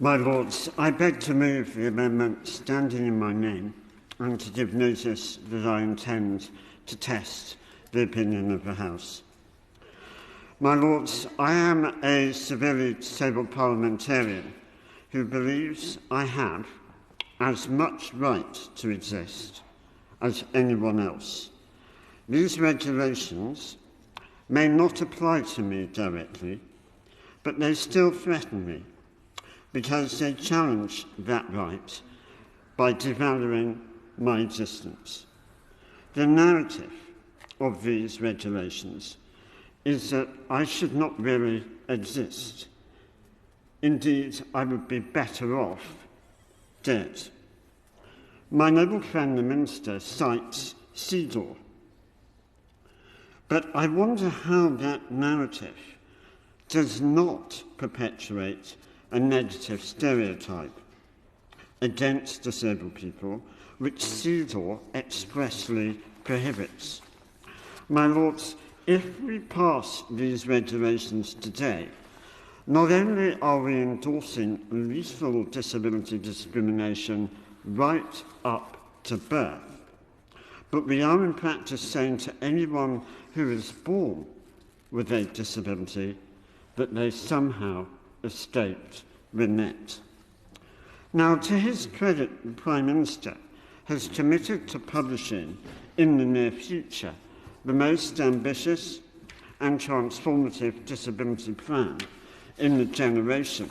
My Lords, I beg to move the amendment standing in my name and to give notice that I intend to test the opinion of the House. My Lords, I am a severely disabled parliamentarian who believes I have as much right to exist as anyone else. These regulations may not apply to me directly, but they still threaten me because they challenge that right by devaluing my existence. The narrative of these regulations is that I should not really exist. Indeed, I would be better off dead. My noble friend the Minister cites CEDAW, but I wonder how that narrative does not perpetuate a negative stereotype against disabled people, which CEDAW expressly prohibits. My Lords, if we pass these regulations today, not only are we endorsing lethal disability discrimination right up to birth, but we are in practice saying to anyone who is born with a disability that they somehow escaped the net. Now, to his credit, the Prime Minister has committed to publishing in the near future the most ambitious and transformative disability plan in the generation.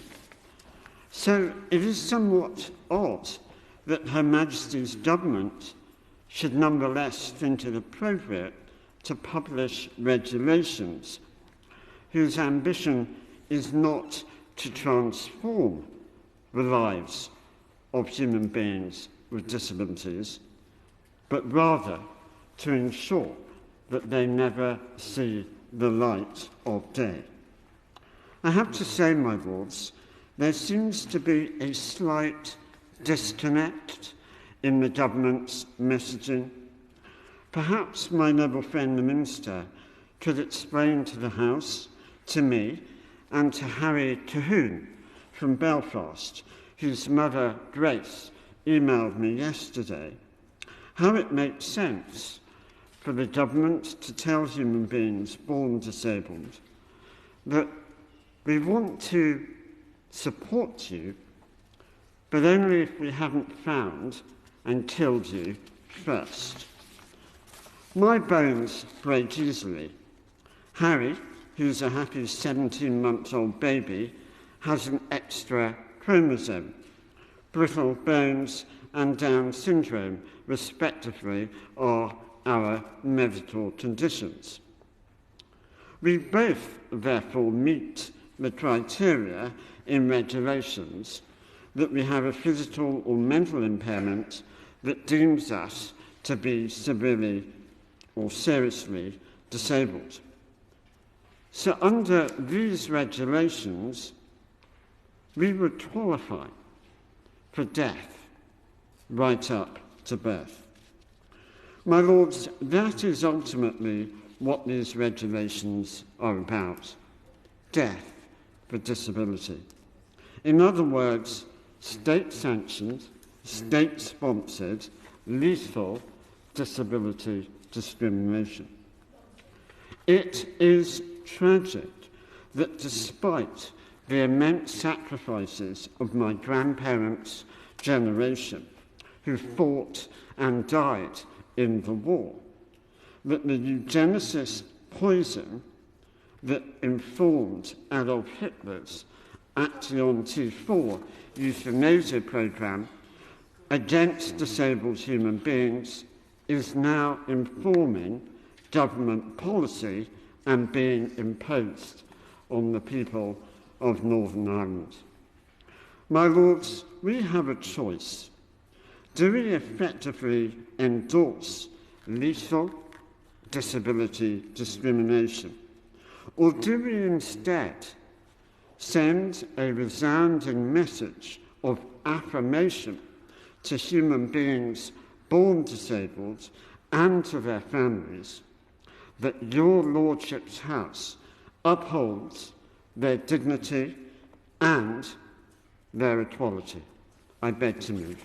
So it is somewhat odd that Her Majesty's government should nonetheless think it appropriate to publish regulations whose ambition is not to transform the lives of human beings with disabilities, but rather to ensure that they never see the light of day. I have to say, my Lords, there seems to be a slight disconnect in the government's messaging. Perhaps my noble friend the Minister could explain to the House, to me, and to Harry Cahoon from Belfast, whose mother, Grace, emailed me yesterday, how it makes sense for the government to tell human beings born disabled that we want to support you, but only if we haven't found and killed you first. My bones break easily. Harry, who's a happy 17-month-old baby, has an extra chromosome. Brittle bones and Down syndrome, respectively, are our medical conditions. We both, therefore, meet the criteria in regulations that we have a physical or mental impairment that deems us to be severely or seriously disabled. So under these regulations, we would qualify for death right up to birth. My Lords, that is ultimately what these regulations are about: death for disability. In other words, state-sanctioned, state-sponsored, lethal disability discrimination. It is tragic that despite the immense sacrifices of my grandparents' generation, who fought and died in the war, that the eugenicist poison that informed Adolf Hitler's Action T4 euthanasia program against disabled human beings is now informing government policy and being imposed on the people of Northern Ireland. My Lords, we have a choice. Do we effectively endorse lethal disability discrimination, or do we instead send a resounding message of affirmation to human beings born disabled and to their families that your Lordship's House upholds their dignity and their equality. I beg to move.